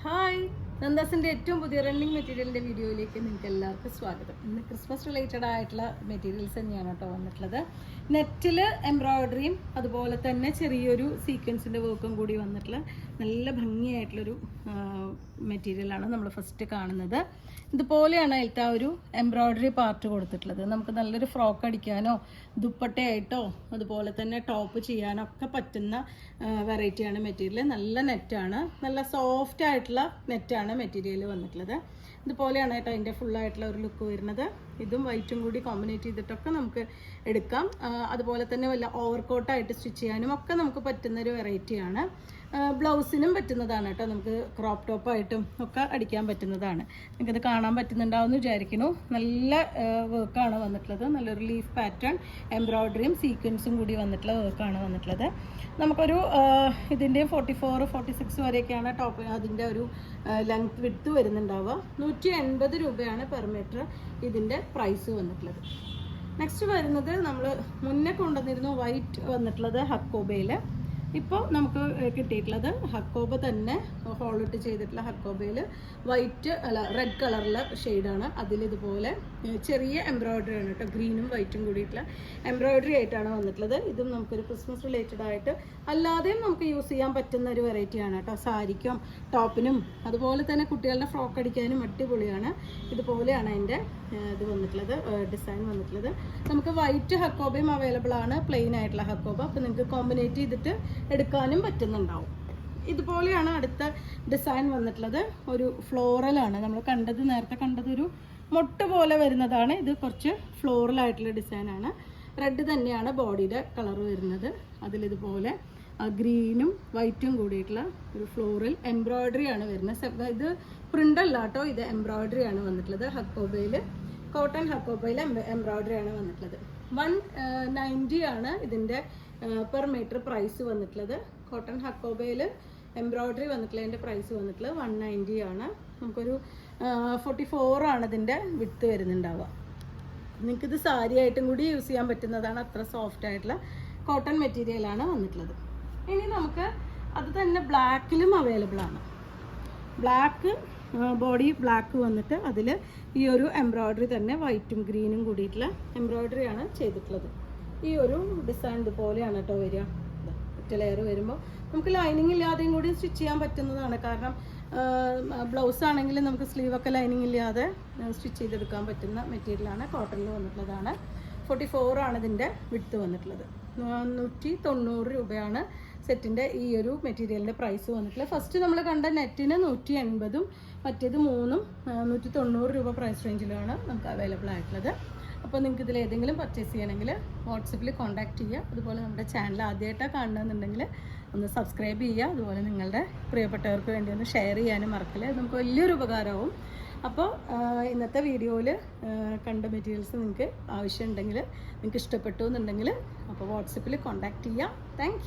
Hi, നന്ദാസിൻ്റെ ഏറ്റവും പുതിയ running മെറ്റീരിയലിൻ്റെ വീഡിയോയിലേക്ക് നിങ്ങൾക്ക് എല്ലാവർക്കും സ്വാഗതം. ഇന്ന് ക്രിസ്മസ് റിലേറ്റഡ് ആയിട്ടുള്ള മെറ്റീരിയൽസ് തന്നെയാണ് കേട്ടോ വന്നിട്ടുള്ളത്. നെറ്റിൽ എംബ്രോയ്ഡറിയും അതുപോലെ തന്നെ ചെറിയൊരു സീക്വൻസിൻ്റെ വർക്കും കൂടി വന്നിട്ടുള്ള നല്ല ഭംഗിയായിട്ടുള്ളൊരു മെറ്റീരിയലാണ് നമ്മൾ ഫസ്റ്റ് കാണുന്നത്. ഇതുപോലെയാണ് അതിലത്തെ ആ ഒരു എംബ്രോയ്ഡറി പാർട്ട് കൊടുത്തിട്ടുള്ളത്. നമുക്ക് നല്ലൊരു ഫ്രോക്ക് അടിക്കാനോ ദുപ്പട്ടയായിട്ടോ അതുപോലെ തന്നെ ടോപ്പ് ചെയ്യാനോ ഒക്കെ പറ്റുന്ന വെറൈറ്റിയാണ് മെറ്റീരിയൽ. നല്ല നെറ്റാണ്, നല്ല സോഫ്റ്റ് ആയിട്ടുള്ള നെറ്റാണ് മെറ്റീരിയൽ വന്നിട്ടുള്ളത്. ഇതുപോലെയാണ് കേട്ടോ അതിൻ്റെ ഫുള്ളായിട്ടുള്ള ഒരു ലുക്ക് വരുന്നത്. ഇതും വൈറ്റും കൂടി കോമ്പിനേറ്റ് ചെയ്തിട്ടൊക്കെ നമുക്ക് എടുക്കാം. അതുപോലെ തന്നെ വല്ല ഓവർകോട്ടായിട്ട് സ്റ്റിച്ച് ചെയ്യാനും ഒക്കെ നമുക്ക് പറ്റുന്നൊരു വെറൈറ്റിയാണ്. ബ്ലൗസിനും പറ്റുന്നതാണ് കേട്ടോ, നമുക്ക് ക്രോപ്പ് ടോപ്പായിട്ടും ഒക്കെ അടിക്കാൻ പറ്റുന്നതാണ്. നിങ്ങൾക്കത് കാണാൻ പറ്റുന്നുണ്ടാവുമെന്ന് വിചാരിക്കുന്നു. നല്ല വർക്കാണ് വന്നിട്ടുള്ളത്. നല്ലൊരു ലീഫ് പാറ്റേൺ എംബ്രോയ്ഡറിയും സീക്വൻസും കൂടി വന്നിട്ടുള്ള വർക്കാണ് വന്നിട്ടുള്ളത്. നമുക്കൊരു ഇതിൻ്റെ 44-46 വരെയൊക്കെയാണ് ടോപ്പ് അതിൻ്റെ ഒരു ലെങ്ത് വിഡ്ത്ത് വരുന്നുണ്ടാവുക. 180 രൂപയാണ് പെർ മീറ്റർ ഇതിൻ്റെ പ്രൈസ് വന്നിട്ടുള്ളത്. നെക്സ്റ്റ് വരുന്നത് നമ്മൾ മുന്നേ കൊണ്ടുവന്നിരുന്നു വൈറ്റ് വന്നിട്ടുള്ളത് ഹക്കോബയിൽ. ഇപ്പോൾ നമുക്ക് കിട്ടിയിട്ടുള്ളത് ഹക്കോബ തന്നെ ഹോളിട്ട് ചെയ്തിട്ടുള്ള ഹക്കോബയിൽ വൈറ്റ് റെഡ് കളറിലെ ഷെയ്ഡാണ്. അതിലിതുപോലെ ചെറിയ എംബ്രോയ്ഡറി ആണ് കേട്ടോ, ഗ്രീനും വൈറ്റും കൂടിയിട്ടുള്ള എംബ്രോയ്ഡറി ആയിട്ടാണ് വന്നിട്ടുള്ളത്. ഇതും നമുക്കൊരു ക്രിസ്മസ് റിലേറ്റഡ് ആയിട്ട് അല്ലാതെയും നമുക്ക് യൂസ് ചെയ്യാൻ പറ്റുന്ന ഒരു വെറൈറ്റിയാണ് കേട്ടോ. സാരിക്കും ടോപ്പിനും അതുപോലെ തന്നെ കുട്ടികളുടെ ഫ്രോക്ക് അടിക്കാനും അടിപൊളിയാണ്. ഇതുപോലെയാണ് അതിൻ്റെ ഇത് വന്നിട്ടുള്ളത്, ഡിസൈൻ വന്നിട്ടുള്ളത്. നമുക്ക് വൈറ്റ് ഹക്കോബയും അവൈലബിൾ ആണ്, പ്ലെയിൻ ആയിട്ടുള്ള ഹക്കോബ. അപ്പോൾ നിങ്ങൾക്ക് കോമ്പിനേറ്റ് ചെയ്തിട്ട് എടുക്കാനും പറ്റുന്നുണ്ടാവും. ഇതുപോലെയാണ് അടുത്ത ഡിസൈൻ വന്നിട്ടുള്ളത്. ഒരു ഫ്ലോറലാണ് നമ്മൾ നേരത്തെ കണ്ടത് ഒരു മൊട്ട് പോലെ വരുന്നതാണ്. ഇത് കുറച്ച് ഫ്ലോറൽ ആയിട്ടുള്ള ഡിസൈനാണ്. റെഡ് തന്നെയാണ് ബോഡിയുടെ കളർ വരുന്നത്. അതിലിതുപോലെ ഗ്രീനും വൈറ്റും കൂടിയിട്ടുള്ള ഒരു ഫ്ലോറൽ എംബ്രോയ്ഡറി ആണ് വരുന്നത്. ഇത് പ്രിന്റ് അല്ല കേട്ടോ, ഇത് എംബ്രോയ്ഡറി ആണ് വന്നിട്ടുള്ളത്. ഹക്കോബയിൽ കോട്ടൺ ഹക്കോബയിൽ എംബ്രോയ്ഡറി ആണ് വന്നിട്ടുള്ളത്. 190 ആണ് ഇതിൻ്റെ പെർ മീറ്റർ പ്രൈസ് വന്നിട്ടുള്ളത്. കോട്ടൺ ഹക്കോബയിൽ എംബ്രോയ്ഡറി വന്നിട്ടുള്ളതിൻ്റെ പ്രൈസ് വന്നിട്ടുള്ളത് 190 ആണ്. നമുക്കൊരു 44 ആണ് ഇതിൻ്റെ വിഡ്ത്ത് വരുന്നുണ്ടാവുക. നിങ്ങൾക്കിത് സാരി ആയിട്ടും കൂടി യൂസ് ചെയ്യാൻ പറ്റുന്നതാണ്. അത്ര സോഫ്റ്റ് ആയിട്ടുള്ള കോട്ടൺ മെറ്റീരിയലാണ് വന്നിട്ടുള്ളത്. ഇനി നമുക്ക് അത് തന്നെ ബ്ലാക്കിലും അവൈലബിൾ ആണ്. ബ്ലാക്ക് ബോഡി ബ്ലാക്ക് വന്നിട്ട് അതിൽ ഈ ഒരു എംബ്രോയ്ഡറി തന്നെ വൈറ്റും ഗ്രീനും കൂടിയിട്ടുള്ള എംബ്രോയ്ഡറി ആണ് ചെയ്തിട്ടുള്ളത്. ഈ ഒരു ഡിസൈൻ ഇതുപോലെയാണ് കേട്ടോ വരിക. ഒറ്റ ലെയർ വരുമ്പോൾ നമുക്ക് ലൈനിങ് ഇല്ലാതെയും കൂടി സ്റ്റിച്ച് ചെയ്യാൻ പറ്റുന്നതാണ്. കാരണം ബ്ലൗസ് ആണെങ്കിൽ നമുക്ക് സ്ലീവൊക്കെ ലൈനിങ് ഇല്ലാതെ സ്റ്റിച്ച് ചെയ്തെടുക്കാൻ പറ്റുന്ന മെറ്റീരിയലാണ്. കോട്ടണിൽ വന്നിട്ടുള്ളതാണ്. 44 ആണ് ഇതിൻ്റെ വിഡ്ത്ത് വന്നിട്ടുള്ളത്. 190 രൂപയാണ് സെറ്റിൻ്റെ ഈ ഒരു മെറ്റീരിയലിൻ്റെ പ്രൈസ് വന്നിട്ടുള്ളത്. ഫസ്റ്റ് നമ്മൾ കണ്ട നെറ്റിന് 180ഉം മറ്റേത് 3ഉം 190 രൂപ പ്രൈസ് റേഞ്ചിലാണ് നമുക്ക് അവൈലബിൾ ആയിട്ടുള്ളത്. അപ്പോൾ നിങ്ങൾക്ക് ഇതിൽ ഏതെങ്കിലും പർച്ചേസ് ചെയ്യണമെങ്കിൽ വാട്സപ്പിൽ കോൺടാക്ട് ചെയ്യുക. അതുപോലെ നമ്മുടെ ചാനൽ ആദ്യമായിട്ടാണ് കാണണമെന്നുണ്ടെങ്കിൽ ഒന്ന് സബ്സ്ക്രൈബ് ചെയ്യുക. അതുപോലെ നിങ്ങളുടെ പ്രിയപ്പെട്ടവർക്ക് വേണ്ടി ഒന്ന് ഷെയർ ചെയ്യാനും മറക്കല്ലേ, നമുക്ക് വലിയൊരു ഉപകാരമാവും. അപ്പോൾ ഇന്നത്തെ വീഡിയോയിൽ കണ്ട മെറ്റീരിയൽസ് നിങ്ങൾക്ക് ആവശ്യമുണ്ടെങ്കിൽ, നിങ്ങൾക്ക് ഇഷ്ടപ്പെട്ടു എന്നുണ്ടെങ്കിൽ അപ്പോൾ വാട്സപ്പിൽ കോൺടാക്ട് ചെയ്യുക. താങ്ക്